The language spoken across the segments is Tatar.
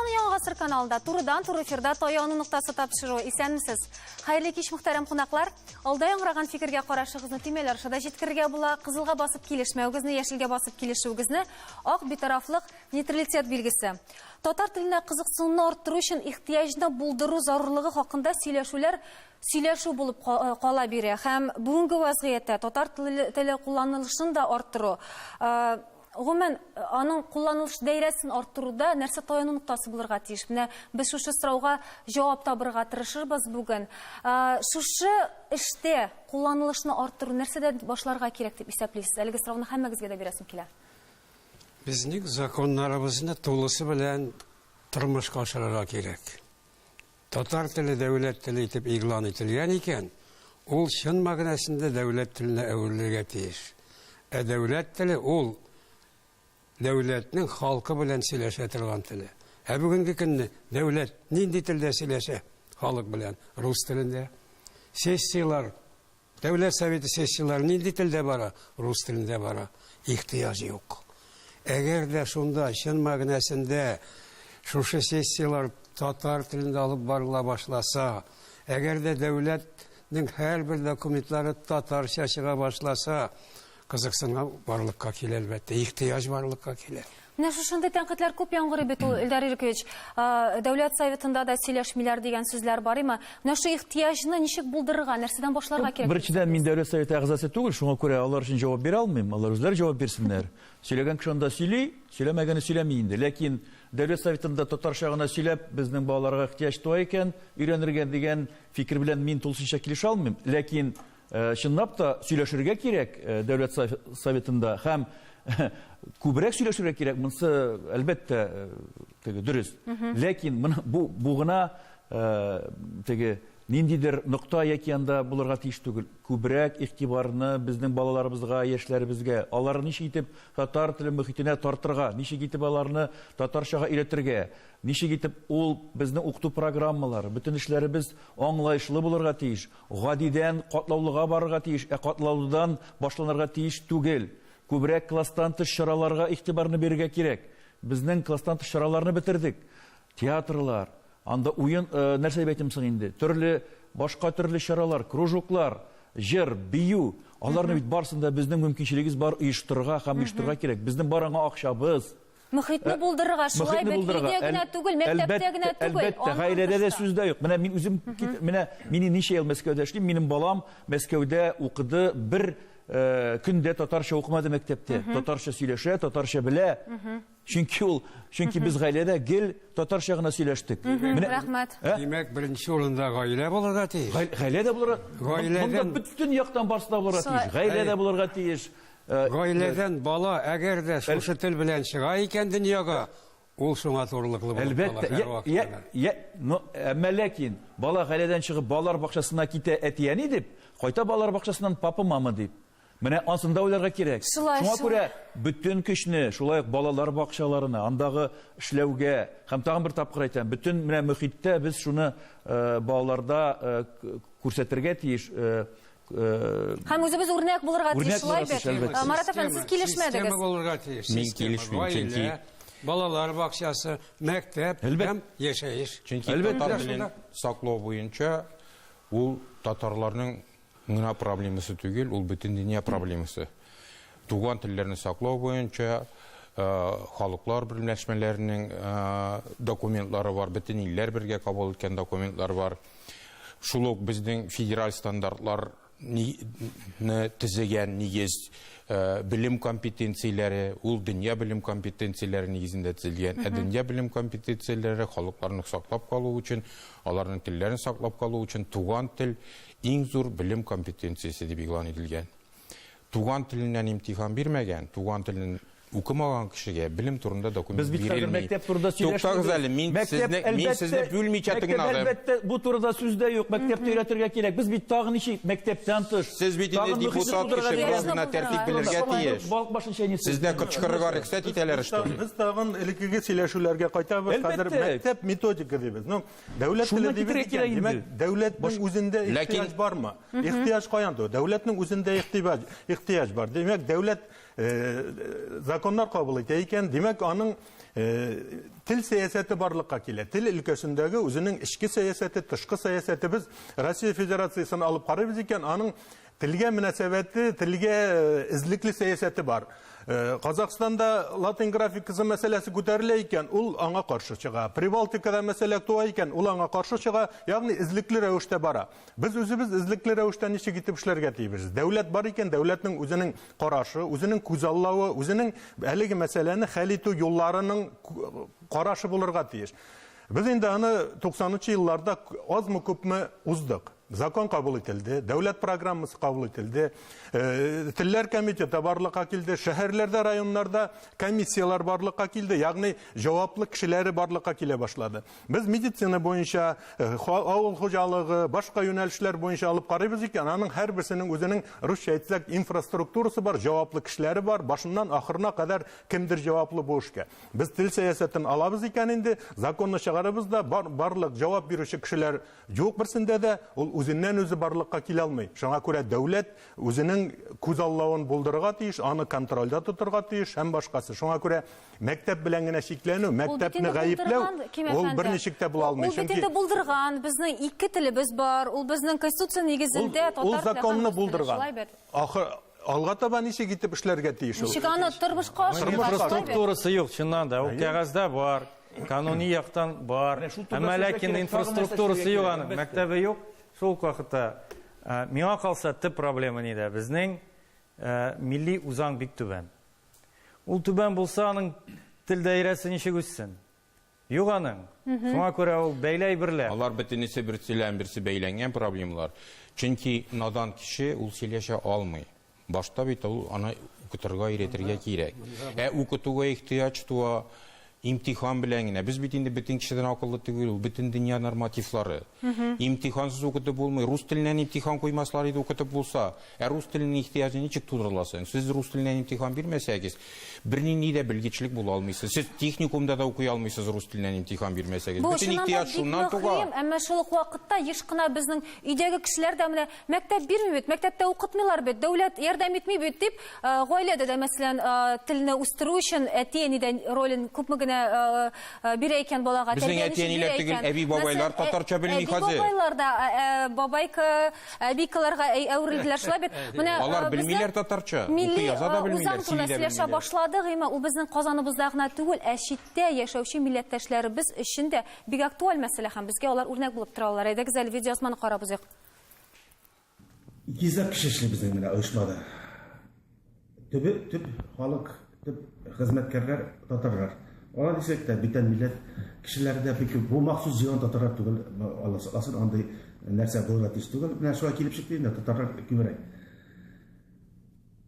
Казан Яңа Гасыр каналында турыдан-тур эфирда Тояны нуктасы тапшыру. Исәнмесез? Хәерле кич мөхтәрәм кунаклар. Алда яңгыраган фикергә карашыгызны тимәләр шуда җиткергә була, кызылга басып килешмәүгезне, яшелгә басып килешүгезне, ак битарафлык, нейтралитет билгесе. Татар теленә кызыксынуны арттыру өчен ихтыяҗны булдыру зарурлыгы хакында сөйләшү булып кала бирә. Һәм бүгенге вазгыятьтә татар теле кулланылышын да арттыру. Гомумән, аның кулланылыш даирәсен арттыруда нәрсә таяну нуктасы булырга тиеш. Менә без шушы сорауга җавап табырга тырышырбыз бүген. Шушы эштә кулланылышны арттыру нәрсәдән башларга кирәк дип исәплисез? Әлеге сорауны һәммәгезгә дә бирәсем килә. Безнең законнарыбызны тулысы белән тормышка ашырырга кирәк. Татар теле дәүләт теле итеп игълан ителгән икән, ул чын мәгънәсендә дәүләт теленә әверелергә тиеш. Ә дәүләт теле ул дәүләтнең халкы белән сөйләшә торган теле. Ә бүгенге көнне дәүләт нинди телдә сөйләшә халык белән? Рус телендә. Сессиялар, дәүләт советы сессиялар нинди телдә бара? Рус телендә бара. Ихтыяҗ юк. Әгәр дә шунда чын мәгънәсендә шушы сессиялар татар телендә алып барыла башласа, әгәр дә дәүләтнең һәрбер документлары татарча чыга башласа, кызыксынга барлыкка килә әлбәттә, ихтыяҗ барлыкка килә. Менә шушындай тәнкыйтьләр күп яңгырый бит ул, Илдар Иркович. Дәүләт советында да сөйләшмиләр дигән сүзләр бар име? Менә шу ихтыяҗны ничек булдырырга, нәрсәдән башларга кирәк? Беренчедән, мин дәүләт советы әгъзасы түгел, шуңа күрә алар өчен җавап бирә алмыйм. Алар үзләре җавап бирсеннәр. Сөйләгән кеше анда сөйли, сөйләмәгәне сөйләми инде. Ләкин дәүләт советында татарча гына сөйләп, безнең балаларга ихтыяҗ туа икән, өйрәнергә дигән фикер белән мин тулысынча килешә алмыйм. Ләкин чынлап та сөйләшергә кирәк дәүләт советында һәм күбрәк сөйләшергә кирәк. Монсы әлбәттә дөрес. Ләкин бу гына ниндидер нокта яки анда булырга тиеш түгел. Күбрәк игътибарны безнең балаларыбызга, яшьләребезгә, аларны ничек итеп татар теле мөхитенә тартырга, ничек итеп аларны татарчага өйрәтергә, ничек итеп ул безнең укыту программалары, бөтен эшләребез аңлаешлы булырга тиеш, гадидән катлаулыга барырга тиеш, катлаулыдан башланырга тиеш түгел. Күбрәк класстан тыш чараларга игътибарны бирергә кирәк. Безнең класстан тыш чараларны бетердек. Театрлар, анда уен нәрсә дип әйтәм соң инде? Төрле башка төрле чаралар, кружоклар, җыр, бию, аларны бит барсында безнең мөмкинчелегебез бар оештырырга һәм оештырырга кирәк. Безнең бараңа акчабыз. Мөхитне булдырырга, шулай бит өйдә генә түгел, мәктәптә генә түгел. Әлбәттә, гаиләдә дә сүз дә юк. Менә мин үзем мине ничә ел Мәскәүдә эшлим, минем балам Мәскәүдә укыды, бер көндә татарча укымады мәктәптә. Татарча сөйләшә, татарча белә. Чөнки без гаиләдә гел татарча гына сөйләштек. Рәхмәт. Димәк, беренче урында гаилә булырга тиеш. Гаиләдә булырга. Гаиләдән бөтен яктан барсында булырга тиеш. Гаиләдә булырга тиеш. Гаиләдән бала әгәр дә шушы тел белән чыга икән дөньяга, ул шуңа турлыклы булып кала. Әмма ләкин бала гаиләдән чыгып балалар бакчасына китә әтияни дип, кайта балалар бакчасыннан папа мама дип. Менә ансында уйларга кирәк. Шуңа күрә бөтен көчне шулай ук балалар бакчаларына, андагы эшләүгә һәм тагын бер тапкыр әйтәм, бөтен менә мөхиттә без шуны балаларда күрсәтергә тиеш. Һәм үзебез үрнәк булырга тиеш, шулай бит. Марат әфәнде, сез килешмәдегез. Система булырга тиеш. Мин килешмим, чөнки балалар бакчасы, мәктәп һәм яшәеш. Чөнки татар телен саклау буенча ул татарларның гына проблемасы түгел, ул бөтен дөнья проблемасы. Туган телләрне саклау буенча халыклар берләшмәләренең документлары бар, бөтен илләр бергә кабул иткән документлар бар. Шул ук безнең федераль стандартлар төзегән нигез белем компетенцияләре, ул дөнья белем компетенцияләре нигезендә төзелгән. Дөнья белем компетенцияләре халыкларны саклап калу өчен, аларның телләрен саклап калу өчен туган тел иң зур белем компетенциясе дип игълан ителгән. Туган теленнән имтихан бирмәгән, туган телен укымаган кешегә белем турында документ бирелми. Туктагыз әле, мин сезне бүлмичә тыңладым. Әлбәттә, бу турыда сүз дә юк. Мәктәптә өйрәтергә кирәк. Без бит тагын ничек мәктәптән тыш. Сез бит инде депутат кеше гына тәртип белергә тиеш. Сездә кычкырырга рөхсәт итәләр что? Без тагын элеккеге сөйләшүләргә кайтабыз. Хәзер мәктәп методика дибез. Дәүләт теле дибез. Димәк, дәүләтнең үзендә ихтыяҗ бармы? Ихтыяҗ каян? Дәүләтнең үзендә ихтыяҗ бар. Димәк, дәүләт законнар кабул итә икән, димәк, аның Til siyaseti barlıqqa келеді. Til ülkesindегі өзінің ішкі siyaseti, тышқы siyaseti biz Россия Федерациясын алып қараймыз екен, аның tilге münasebeti, tilge izlikli siyaseti бар. Қазақстанда латин графикасы мәселесі көтеріле екен, ол аңа қаршы шыға. Прибалтикада мәселе туа екен, ол аңа қаршы шыға, яғни izlikli рәвіште бара. Біз өзіміз izlikli рәвіште неше кетіп ішлерге тейбіз. Дәулет бар екен, дәулетнің өзінің қарашы, өзінің көзаллауы, өзінің әлігі мәселені хәлиту yollarының қарашы болырға тейіш. Біз енді аны 90-шы yıllarda az mı көп mü uzdық. Закон қабыл етілді, дәулет программасы қабыл етілді, тіллер комитеті барлыққа келді, шәһәрлерде, районларда комиссиялар барлыққа келді, яғни жауаплы кішілері барлыққа келе башлады. Біз медицина бойынша, ауыл қожалығы, башқа юнәлішлер бойынша алып қарайбыз екен, аның әр бірсінің өзінің русша айтсақ инфраструктурасы бар, жауаплы кішілері бар, башынан ақырына қадар кімдір жауаплы бошке. Біз тіл саясатын алабыз екен енді, законны шығарабыз да, барлық жауап беруші кішілер жоқ бірсінде де, ол өзінен өзі барлыққа келе алмай. Шаңа көре дәулет өзінің көз аллауын болдырға тиіш, аны контрольда тұтырға тиіш, әм башқасы. Шаңа көре мәктәп біләңгіне шеклену, мәктәпні ғайыплау, ол бірнешікте бұл алмай. Ол бетінде болдырған, біздің екі тіліміз бар, ол біздің конституция негізінде ол законны болдырған. Алға таба неше кетіп ішлерге тиіш. Шеканы тұрмышқа Инфраструктурасы жоқ, шыннан да, ол қағазда бар, кануни яқтан бар, әмәләкін инфраструктурасы жоқ, аны мәктәбі жоқ. Шол вақытта миңа қалса тіп проблема неде? Біздің милли узаң бик түбән. Ол түбән болса, аның тіл дайрасы неше көссін? Yok аның. Соңа көре ол бәйләй бірлі. Алар бітінесі бірсі бәйләнген проблемалар. Чөнки надан кіші ол сөйлеше алмай. Башта бит ол аны укытырга үйретірге керек. Укытуға ихтияч туа имтихан біләңіне. Біз бітінде бітін кішіден ақылы түгел, бітін дүния нормативлары. Имтихансыз оқытып болмай, рус тілінен имтихан қоймаслар еді оқытып болса, рус тілінің ихтияжы нечік тудырыласың? Сіз рус тілінен имтихан бермесәгіз, бірінен неде білгечілік бола алмайсыз. Сіз техникумда да оқи алмайсыз рус тілінен имтихан бермесәгіз. Бітін ихтияж шуннан туға. Әмі шылық уақытта ешқына біздің үйдегі кішілер дәміне мәктәп бермейбет, мәктәпте оқытмайлар бет, дәулет ярдәм етмей бет деп, ғойледі де, мәселен, тіліні үстіру үшін әтенеден ролін көпмігіне бире екен балаға. Біздің әтенелер түгіл әби бабайлар татарча білмей қазы. Бабайлар да бабайка, әбикаларға әурілділер шыла бет. Алар білмейлер татарча. Ұқы яза да білмейлер, силі де білмейлер. Башладық, ол біздің қазаныбыздағына түгіл, әшетте яшауші милләттәшлері біз ішінде бик актуаль мәселе һәм безгә алар үрнәк булып торалар. Әйдә гүзәл видеосманы карабыз. Гизак кешеләре безнең менә оешмада. Төп халык, төп хезмәткәрләр татарлар. Ана дисәк тә битен милләт кешеләрдә бик бу махсус җыйган татарлар түгел, Аллаһ андай нәрсә булырга тиеш түгел. Менә шуңа килеп чыкты инде татарлар күбрәк.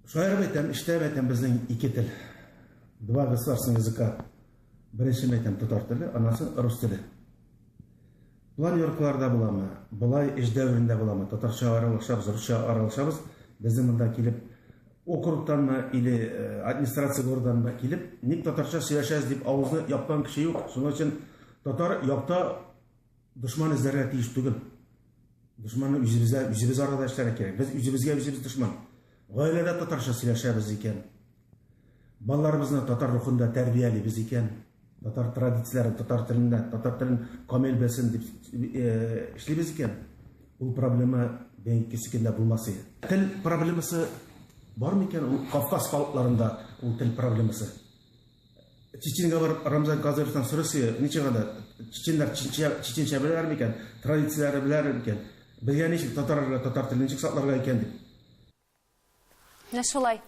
Шаярып әйтәм, иштәп әйтәм безнең ике тел. Два государственных языка. Беренче әйтәм татар теле, анасы рус теле. Булар йортларда буламы, булай эш дәврендә буламы, татарча аралашабыз, русча аралашабыз, безнең монда килеп округтанмы или администрация горданмы килеп, ник татарча сөйләшәбез дип авызны япкан кеше юк. Шуның өчен татар якта дошман эзләргә тиеш түгел. Дошманны үзебез арада эшләргә кирәк. Без үзебезгә үзебез дошман. Гаиләдә татарча сөйләшәбез икән. Балаларыбызны татар рухында тәрбиялибез икән. Татар традицияләрен, татар телен камил белсен дип эшлибез икән. Ул проблема бәйкесендә булмас иде. Тел проблемасы бар микән ул Кавказ халыкларында ул тел проблемасы? Чеченга барып Рамзан Казаровтан сорасы, ничегәдә чеченнәр чеченчә беләләр микән? Традицияләре беләләр микән? Белгән ничек татарларга татар телен ничек сакларга икән дип. Шулай.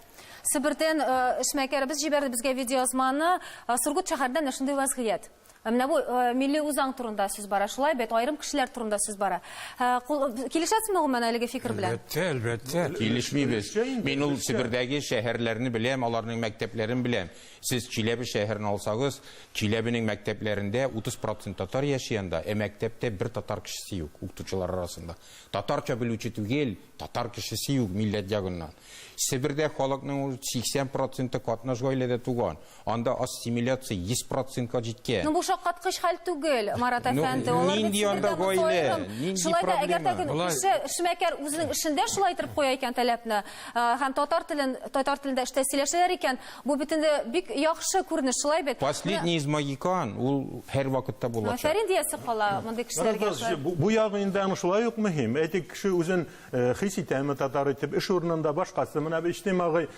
Сібірден ішмәкәрібіз жіберді бізге видеозманы Сургут шәһәрдән әшінді вазғият. Менә бу милли үзаң турында сүз бара, шулай бит айрым кешеләр турында сүз бара. Килешәсезме ул менә әлеге фикер белән? Әлбәттә. Килешмибез. Мин ул Себердәге шәһәрләрне беләм, аларның мәктәпләрен беләм. Сез Чиләбе шәһәрен алсагыз, Чиләбенең мәктәпләрендә 30% татар яшәгәндә, мәктәптә бер татар кешесе юк укытучылар арасында. Татарча белүче түгел, татар кешесе юк милләт ягыннан. Себердә халыкның 80% катнаш гаиләдә туган. Анда ассимиляция 100%-ка җиткән. шаккаткыч хәл түгел, Марат әфәнде. Нинди анда гаилә, нинди Шулай да, әгәр проблема? тагын эшмәкәр үзенең эшендә шулай итеп куя икән таләпне, һәм татар телендә эштә сөйләшәләр икән, бу бит инде бик яхшы күренеш, шулай бит. Последний из магикан, ул һәр вакытта булачак. Фәрин диясе кала мондый кешеләргә. Бу ягы инде шулай ук мөһим. Әйтик, кеше үзен хис итәме татар итеп, эш урынында башкасы, менә иҗтимагый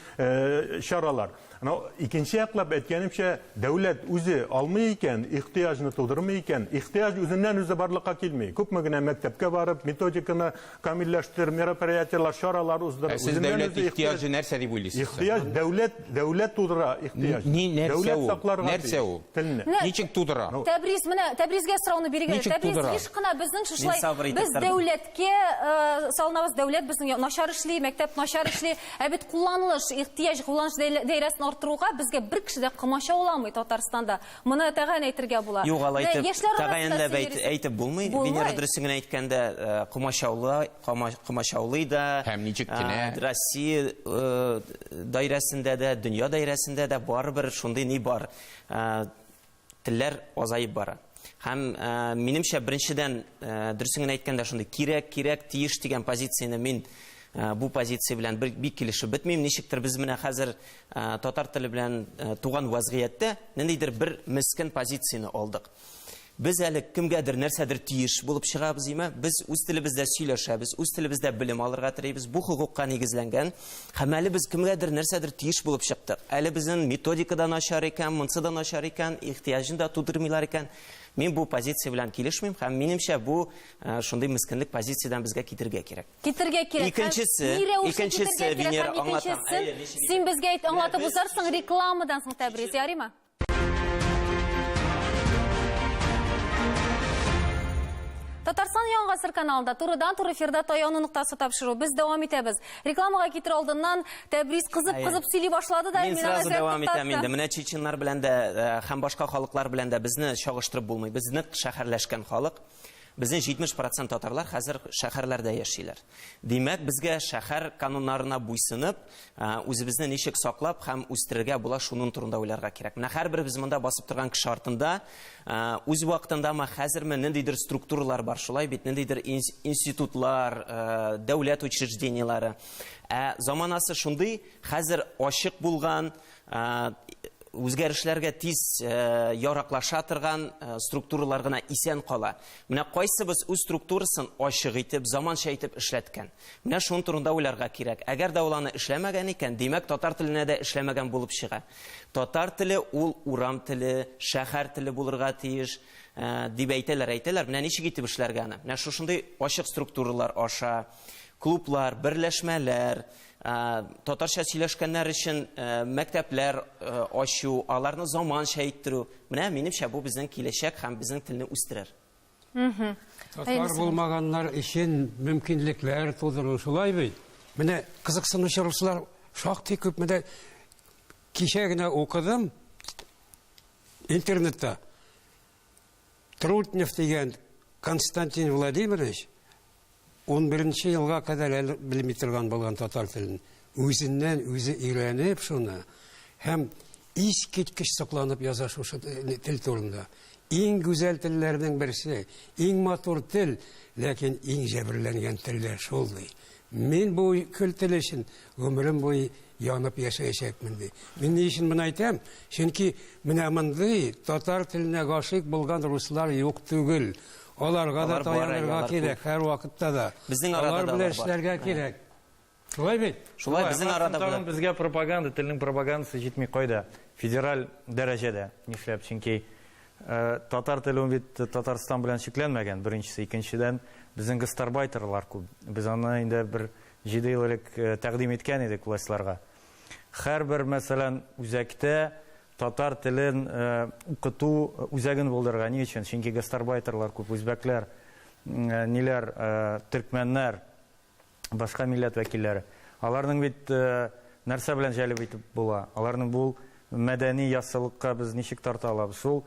чаралар. Икенче яклап әйткәнемчә, дәүләт үзе алмый икән, ихтыяҗны тудырмый икән, ихтыяҗ үзеннән үзе барлыкка килми. Күпме генә мәктәпкә барып, методиканы камилләштер, мероприятиялар, чаралар уздырып, Сез дәүләт ихтыяҗы нәрсә дип уйлыйсыз? Ихтыяж дәүләт тудыра ихтыяж. Дәүләт сакларга. Нәрсә ул? Ничек тудыра? Тәбриз, менә Тәбризгә сорауны бирегез. Тәбриз еш кына безнең шулай без дәүләткә салынабыз, дәүләт безнең начар эшли, мәктәп начар эшли, ә бит кулланыш, ихтыяж, кулланыш даирәсен арттыруга безгә бер кеше дә комача уламый Татарстанда. Моны тәгаен әйтергә була. Юк, алай тәгаенләп әйтеп булмый. Венера дөресен генә әйткәндә, комачаулый да, Һәм ничек кенә Россия даирәсендә дә, дөнья даирәсендә дә барыбер шундый ни бар. Телләр азаеп бара. Һәм минемчә беренчедән дөресен генә әйткәндә шундый кирәк, тиеш дигән позицияне мин бу позиция белән бик килешеп бетмим. Ничектер без менә хәзер татар теле белән туган вазгыятьтә ниндидер бер мескен позицияны алдык. Без әле кемгәдер нәрсәдер тиеш булып чыгабыз име? Без үз телебездә сөйләшәбез, үз телебездә белем алырга телибез. Бу хукукка нигезләнгән. Һәм әле без кемгәдер нәрсәдер тиеш булып чыктык. Әле безнең методикадан начар икән, монсыдан начар икән, ихтыяҗын да тудырмыйлар икән. Мин бу позиция белән килешмим һәм минемчә бу шундый мискенлек позициядан безгә китергә кирәк. Китергә кирәк. Икенчесе Венера аңлата. Син безгә аңлатып узарсың рекламадан соң Тәбриз, ярыймы? Татарстан Яңа Гасыр каналында турыдан-туры эфирда таяуны нуктасы тапшыру. Без дәвам итәбез. Рекламага китер алдыннан Тәбриз кызып сөйли башлады да, мин сразу дәвам итәм инде. Менә чеченнар белән дә һәм башка халыклар белән дә безне чагыштырып булмый. Без нык шәһәрләшкән халык. Безнең 70% татарлар хәзер шәһәрләрдә яшиләр. Димәк, безгә шәһәр кануннарына буйсынып, үзебезне ничек саклап һәм үстерергә була шуның турында уйларга кирәк. Менә һәрберебез монда басып торган кеше артында үз вакытында хәзерме ниндидер структуралар бар, шулай бит ниндидер институтлар, дәүләт учреждениялары. Заманасы шундый, хәзер ачык булган, үзгәрешләргә тиз яраклаша торган структуралар гына исән кала. Менә кайсыбыз үз структурасын ачык итеп, заманча итеп эшләткән. Менә шуның турында уйларга кирәк. Әгәр дә ул аны эшләмәгән икән, димәк татар теленә дә эшләмәгән булып чыга. Татар теле ул урам теле, шәһәр теле булырга тиеш дип әйтәләр. Менә ничек итеп эшләргә аны? Менә шушындый ачык структуралар аша, клублар, берләшмәләр, татарча сөйләшкәннәр өчен мәктәпләр ачу, аларны заманча иттерү. Менә минемчә бу безнең киләчәк һәм безнең телне үстерер. Татар булмаганнар өчен мөмкинлекләр тудыру шулай бит. Менә кызыксынучы руслар шактый күп. Менә кичә генә укыдым интернетта. Трутнев дигән Константин Владимирович 11 елга кадәр белми торган булган татар телен. Үзеннән үзе өйрәнеп шуны һәм искиткеч сакланып яза шушы тел турында. Иң гүзәл телләрнең берсе, иң матур тел, ләкин иң җәберләнгән телләр шулдый. Мин бу көлтел өчен гомерем буе янып яшәячәкмен ди. Мин ни өчен моны әйтәм? Чөнки менә мондый татар теленә гашыйк булган руслар юк түгел. Аларга да таянырга кирәк, һәр вакытта да. Алар белән эшләргә кирәк. Шулай бит? Шулай безнең арада Тагын безгә пропаганда, телнең пропагандасы җитми кайда. Федераль дәрәҗәдә нишләп? Чөнки татар теле бит Татарстан белән шикләнмәгән. Беренчесе, икенчедән безнең гастарбайтерлар күп. Без аны инде бер 7 ел элек тәкъдим иткән идек властьларга. Һәрбер мәсәлән үзәктә татар телен укыту үзәген булдырырга ни өчен? Чөнки гастарбайтерлар күп, үзбәкләр, ниләр, төркмәннәр, башка милләт вәкилләре. Аларның бит нәрсә белән җәлеп итеп була? Аларның бу мәдәни яссылыкка без ничек тарта алабыз? Шул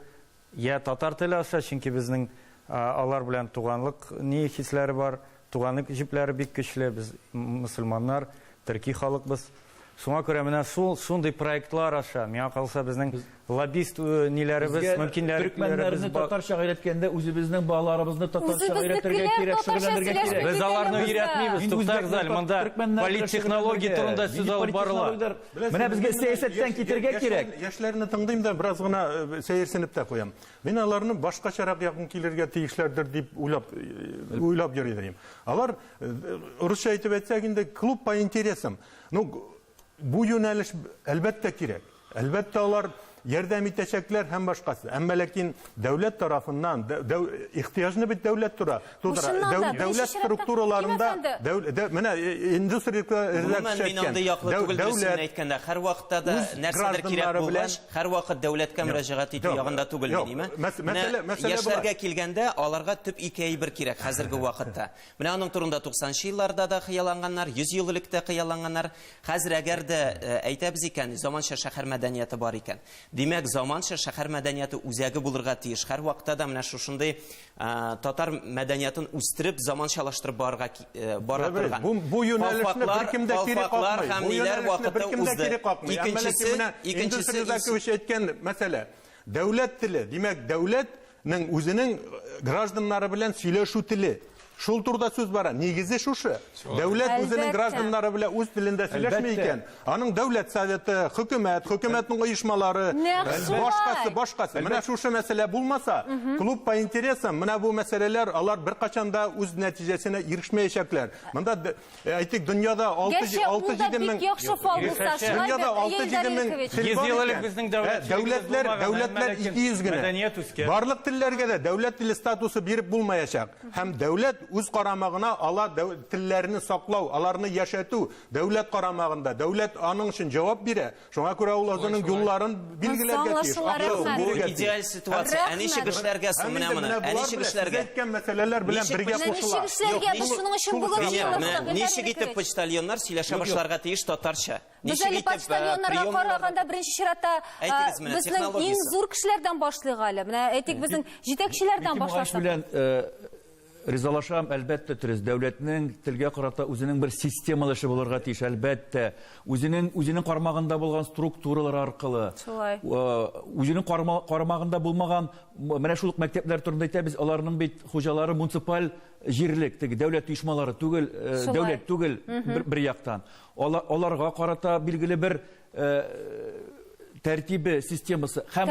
я татар теле аша, чөнки безнең алар белән туганлык ни хисләре бар, туганлык җипләре бик көчле, без мөселманнар, төрки халыкбыз. Шуңа күрә менә шундый проектлар аша, миңа калса безнең лоббист ниләребез, Төрекмәннәрне татарчага өйрәткәндә үзебезнең балаларыбызны татарчага өйрәтергә кирәк, шөгыльләнергә кирәк. Без аларны өйрәтмибез, туктагыз әле, монда политтехнология турында сүз алып барыла. Менә безгә сәясәттән китәргә кирәк. Яшьләрне тыңдыйм да бераз гына сәерсенеп тә куям. Мин аларны башкачарак якын килергә тиешләрдер дип уйлап йөри идем. Алар урысча әйтеп әйтсәк инде клуб по интересам. Ну, бу юнәлеш әлбәттә кирәк. Әлбәттә алар ярдәм итәчәкләр һәм башкасы. Әмма ләкин дәүләт тарафыннан ихтыяҗны бит дәүләт тудыра. Дәүләт структураларында менә индустрияләрдә дәүләт әйткәндә һәр вакытта да нәрсәдер кирәк булгач, һәр вакыт дәүләткә мөрәҗәгать итү ягында түгел минеме? Яшьләргә килгәндә аларга төп ике әйбер кирәк хәзерге вакытта. Менә аның турында 90 елларда да хыялланганнар, 100 ел элек тә хыялланганнар. Хәзер әгәр дә әйтәбез икән, заманча шәһәр мәдәнияте бар икән. Димәк, заманча шәһәр мәдәнияте үзәге булырга тиеш. Һәр вакытта да менә шушындый татар мәдәниятын үстереп, заманчалаштырып барырга торган. Бу юнәлешне беркем дә кирәк калмый. Һәм ниләр вакытта узды. Икенчесе әйткән мәсьәлә. Дәүләт теле, димәк, дәүләтнең үзенең гражданнары белән сөйләшү теле. Шул турда сүз бара. Нигезе шушы. Дәүләт үзенең гражданнары белән үз телендә сөйләшмәй икән. Аның дәүләт советы, хөкүмәтнең оешмалары, башкасы. Менә шушы мәсьәлә булмаса, клуб по интересам, менә бу мәсьәләләр алар бер качанда үз нәтиҗәсенә ирешмәячәкләр. Монда әйтик, дөньяда 6-7 мең дөньяда 6-7 мең дәүләтләр 200 генә. Барлык телләргә дә дәүләт теле статусы биреп булмаячак. Һәм дәүләт үз карамагына ала телләрне саклау, аларны яшәтү дәүләт карамагында. Дәүләт аның өчен җавап бирә. Шуңа күрә ул үзенең юлларын билгеләргә тиеш. Бу идеаль ситуация. Ничек эшләргә соң менә моны? Ничек эшләргә? Әйткән мәсьәләләр белән бергә кушыла. Ничек итеп почтальоннар сөйләшә башларга тиеш татарча? Без әле почтальоннарга караганда беренче чиратта безнең иң зур кешеләрдән башлыйк әле. Менә әйтик, безнең җитәкчеләрдән башласак. Ризалашам, әлбәттә, дәүләтнең телгә карата үзенең бер системалы эше булырга тиеш, әлбәттә. Үзенең кармагында булган структуралар аркылы, үзенең кармагында булмаган, менә шул мәктәпләр турында әйтәбез, аларның бит хуҗалары муниципаль җирлек, дәүләт оешмалары түгел, дәүләт түгел бер яктан. Аларга карата билгеле бер тәртибе, системасы һәм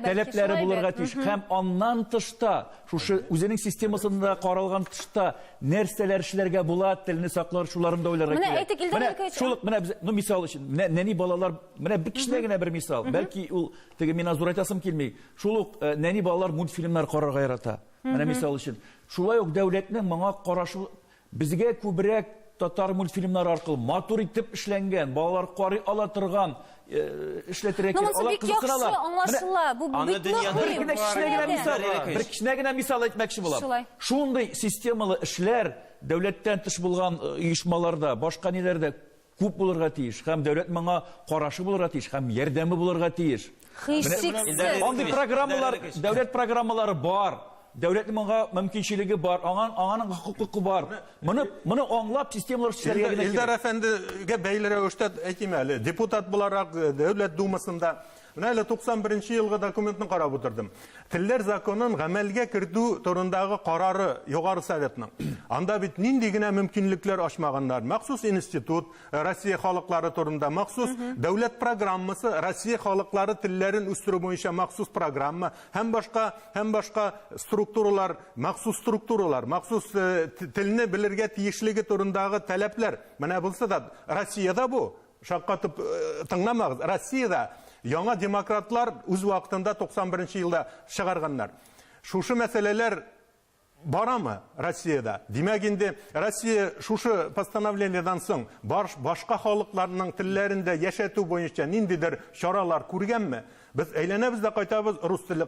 таләпләре булырга тиеш. Һәм аннан тышта, шушы үзенең системасында каралган тышта нәрсәләр эшләргә була, телне саклар, шуларын да уйларга кирәк. Менә әйтик, Илдар Ильич, менә без, мисал өчен, нәни балалар, менә бер кичнә генә бер мисал. Бәлки ул мин зур әйтәсем килми. Шул ук нәни балалар мультфильмнар карарга ярата. Менә мисал өчен. Шулай ук дәүләтнең моңа карашы безгә күбрәк татар мультфильмнары аркылы матур итеп эшләнгән, балалар карый ала торган эшләтерәк. Алар кызыксыналар. Аңлашыла. Бу бик бер кичнә генә мисал әйтмәкче булам. Шундый системалы эшләр дәүләттән тыш булган оешмаларда, башка ниләрдә күп булырга тиеш. Һәм дәүләт моңа карашы булырга тиеш, һәм ярдәме булырга тиеш. Андый программалар, дәүләт программалары бар. Дәүләтнең моңа мөмкинчелеге бар, аның хокукы бар. Моны аңлап системалар эшләргә кирәк. Илдар әфәндегә бәйле рәвештә әйтим әле. Депутат буларак Дәүләт Думасында менә 91 елгы документны карап утырдым. Телләр законын гамәлгә кертү турындагы карары Югары Советның. Анда бит нинди генә мөмкинлекләр ачмаганнар. Махсус институт, Россия халыклары турында махсус дәүләт программасы, Россия халыклары телләрен үстерү буенча махсус программа, һәм башка структуралар, махсус телне белергә тиешлеге турындагы таләпләр. Менә булса да Россиядә бу шаккатып тыңламагыз. Россиядә яңа демократлар үз вакытында 91 елда чыгарганнар. Шушы мәсьәләләр барамы Россиядә? Димәк инде Россия шушы постановлениедән соң башка халыкларның телләрендә яшәтү буенча ниндидер чаралар күргәнме? Без әйләнәбез дә кайтабыз, рус теле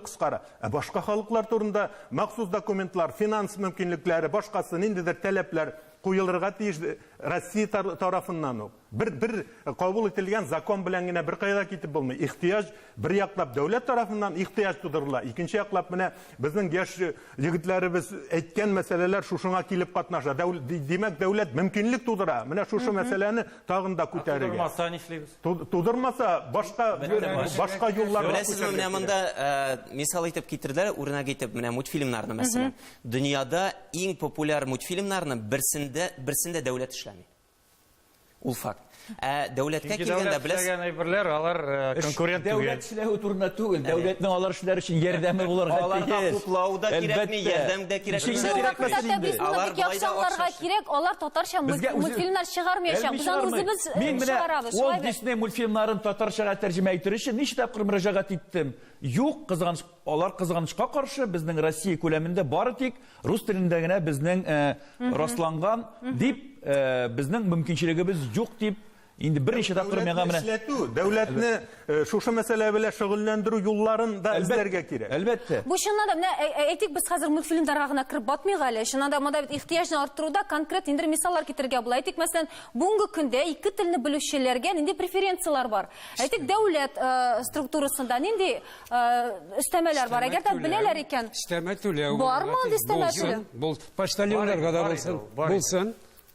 кыскара. Башка халыклар турында махсус документлар, финанс мөмкинлекләре, башкасы ниндидер таләпләр куелырга тиеш Россия тарафыннан. bir кабул ителгән закон белән генә бер кайда китеп булмый. Ихтияҗ бер яклап дәүләт тарафыннан ихтияҗ тудырыла. Икенче яклап менә безнең яшь егетләребез әйткән мәсьәләләр шушыңа килеп катнаша. Димәк, дәүләт мөмкинлек тудыра. Менә шушы мәсьәләне тагын да күтәрергә. Тудырмаса нишлибез? Тудырмаса башка юлларга Беләсезме, менә монда мисал итеп китерделәр, үрнәк итеп менә мультфильмнарны мәсәлән. Дөньяда иң популяр мультфильмнарның берсендә дәүләт эшләми. Ул факт. Дәүләткә килгәндә беләсез, әйберләр, алар конкурент түгел. Дәүләт эшләү турында түгел, дәүләтнең алар эшләр өчен ярдәме булырга аларга хуплау да кирәкми, ярдәм дә кирәкми. Алар татарча мультфильмнар чыгармаячак. Без аны үзебез чыгарабыз. Walt Disney мультфильмнарын татарчага тәрҗемә итер өчен ничә тапкыр мөрәҗәгать иттем. Юк, алар кызганычка каршы безнең Россия күләмендә бары тик рус телендә генә безнең расланган дип, безнең мөмкинчелегебез юк дип. Инде берничә тапкыр миңа менә дәүләтне шушы мәсьәлә белән шөгыльләндерү юлларын да эзләргә кирәк. Әлбәттә. Бу чыннан да менә әйтик, без хәзер мультфильмнарга гына кирип батмыйк әле. Чыннан да монда бит ихтияҗны арттыруда конкрет инде мисаллар китергә була. Әйтик, мәсәлән, бүгенге көндә ике телне белүчеләргә нинди преференциялар бар. Әйтик, дәүләт структурасында нинди өстәмәләр бар. Әгәр дә беләләр икән. Өстәмә түләү. Бармы ул өстәмә түләү? Бул почтальоннарга да булсын.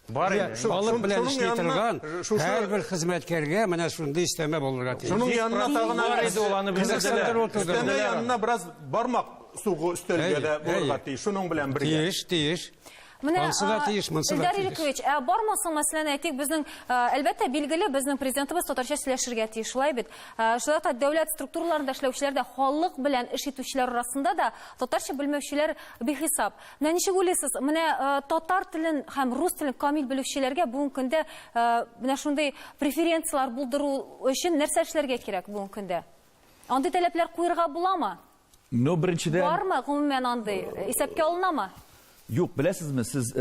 Бар инде. Алып белән эшли торган һәрбер хезмәткәргә менә шундый өстәмә булырга тиеш. Шуның янына тагына Бар иде ул аны белсәләр. өстәмә янына бераз бармак сугы өстәлгә дә булырга тиеш. Шуның белән бергә. Тиеш. Менә Монсы да тиеш, монсы да Илдар тиеш. Иликович, бармасың, мәсәлән, әйтик, безнең әлбәттә билгеле, безнең президентыбыз татарча сөйләшергә тиеш, шулай бит. Шулай да дәүләт структураларында эшләүчеләр дә халык белән эш итүчеләр арасында да татарча белмәүчеләр бихисап. Менә ничек уйлыйсыз? Менә татар телен һәм рус телен камил белүчеләргә бүгенге көндә менә шундый преференциялар булдыру өчен нәрсә эшләргә кирәк бүгенге көндә? Андый таләпләр куярга буламы? Ну, беренчедән Бармы гомумән андый? Исәпкә алынамы? Юк, беләсезме, сез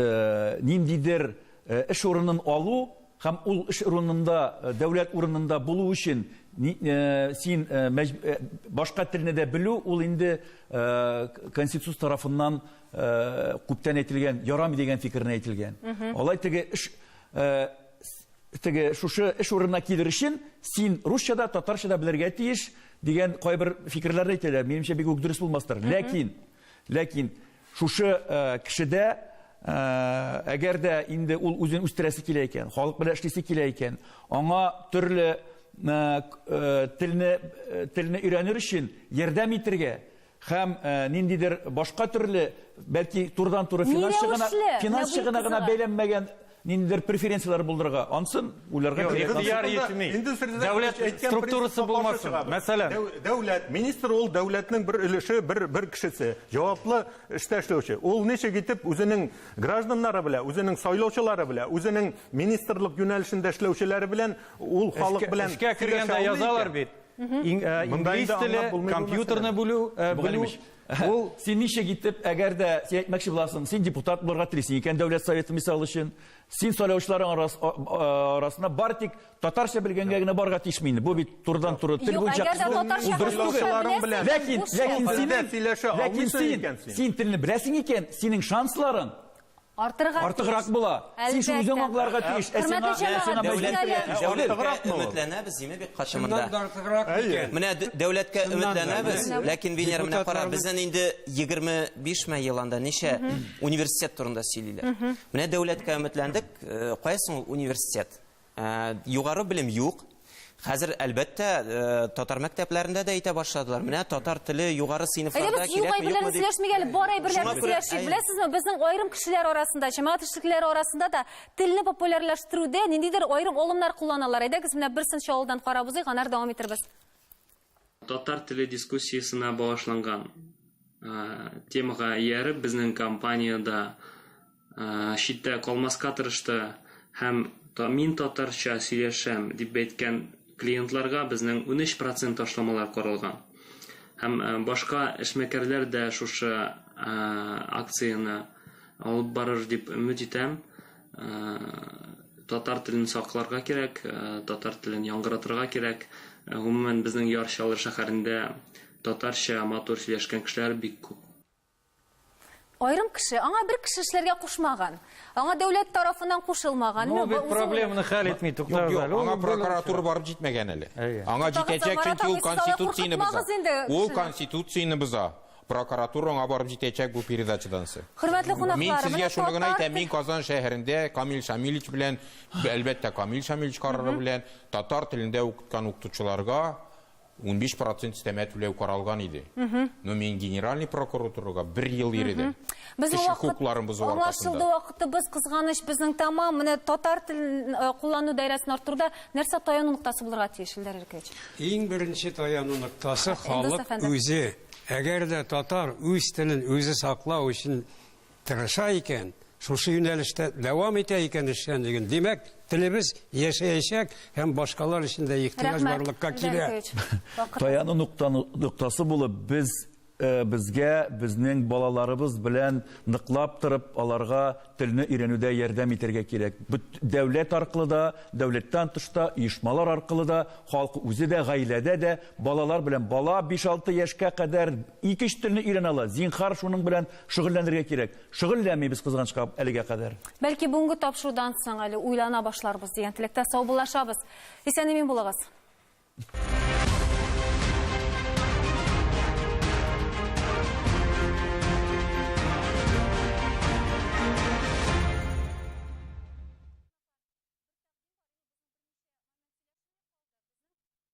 ниндидер эш урынын алу һәм ул эш урынында, дәүләт урынында булу өчен син башка телне дә белү, ул инде Конституция тарафыннан күптән әйтелгән, ярамый дигән фикерне әйтелгән. Алай теге шушы эш урынына килер өчен син русчада, татарчада белергә тиеш дигән кайбер фикерләрне әйтәләр. Минемчә бик үк дөрес булмастыр. Ләкин шушы кешедә әгәр дә инде ул үзен үстерәсе килә икән, халык белән эшлисе килә икән, аңа төрле телне өйрәнер өчен ярдәм итәргә һәм ниндидер башка төрле, бәлки турыдан-туры финанс чыгына гына бәйләнмәгән ниндидер преференциялар булдырырга, ансын уйларга ихтияр итми. Дәүләт структурасы булмасын. Мәсәлән, дәүләт министр ул дәүләтнең бер өлеше, бер кешесе, җаваплы эштә эшләүче. Ул ничек итеп үзенең гражданнары белән, үзенең сайлаучылары белән, үзенең министрлык юнәлешендә эшләүчеләре белән ул халык белән эшкә кергәндә язалар бит. Инглиз теле, компьютерны белү, ул син ничек итеп, әгәр дә син әйтмәкче буласың, син депутат булырга телисең икән дәүләт советы мисал өчен, син сайлаучыларың арасында бар тик татарча белгәнгә генә барырга тиешме инде? Бу бит турыдан-туры тел буенча син телне беләсең икән, синең шансларың артыграк була. Син шуны үзең аңларга тиеш. Өметләнәбез, диме бик катымында. Менә дәүләткә өметләнәбез, ләкин Венера менә кара, безнең инде 25 ел анда ничә университет турында сөйлиләр. Менә дәүләткә өметләндек, кайсын университет? Югары белем юк. Хәзер әлбәттә татар мәктәпләрендә дә әйтә башладылар. Менә татар теле югары сыйныфларда кирәкме юкмы дип. Барай берләр сөйләшик. Беләсезме, безнең аерым кешеләр арасында, җәмәгать эшлекләре арасында да телне популярлаштыруда ниндидер аерым алымнар кулланалар. Әйдәгез, менә берсен шауылдан карабыз, аннан дәвам итәрбез. Татар теле дискуссиясына багышланган темага ияреп, безнең компанияда читтә калмаска тырышты һәм мин татарча сөйләшәм дип әйткән клиентларга безнең 13% ташламалар каралган. Һәм башка эшмәкәрләр дә шушы акцияны алып барыр дип өмет итәм. Татар телен сакларга кирәк, татар телен яңгыратырга кирәк. Гомумән безнең Ярчалыр шәһәрендә татарча матур сөйләшкән кешеләр бик күп. айрым кеше, аңа бер кеше эшләргә кушмаган. Аңа дәүләт тарафыннан кушылмаган. Ну, бит проблеманы хәл итми, Туктар Зәли. Аңа прокуратура барып җитмәгән әле. Аңа җитәчәк, чөнки ул конституцияны боза. Ул конституцияны боза. Прокуратура аңа барып җитәчәк бу передачадан соң. Хөрмәтле Мин кунаклар, сезгә шуны гына әйтәм, мин Казан шәһәрендә Камил Шамилич белән, әлбәттә Камил Шамилич карары белән татар телендә укыткан укытучыларга 15% өстәмә түләү каралган иде. Но мин генеральный прокуратурага 1 ел йөридем. Кеше хукукларын бозу аркасында. Аңлашылды вакытыбыз кызганыч, безнең тамам менә татар телен куллану даирәсен арттыруда нәрсә таяну ноктасы булырга тиеш, Илдар Иркевич? Иң беренче таяну ноктасы халык үзе. Әгәр дә татар үз телен үзе саклау өчен тырыша икән, шушы юнәлештә дәвам итә икән эшчәнлеген, димәк, телебез яшәячәк һәм башкалар өчен дә ихтыяҗ барлыкка килә. Таяну ноктасы булып безгә, безнең балаларыбыз белән ныклап торып, аларга телне өйрәнүдә ярдәм итәргә кирәк. Дәүләт аркылы да, дәүләттән тышта, оешмалар аркылы да, халык үзе дә, гаиләдә дә балалар белән, бала 5-6 яшькә кадәр 2 телне өйрәнә ала. Зинһар шуның белән шөгыльләнергә кирәк. Шөгыльләнмибез кызганычка әлегә кадәр. Бәлки бүгенге тапшырудан соң әле уйлана башларбыз дигән теләктә сау булашабыз. Исән-имин булыгыз.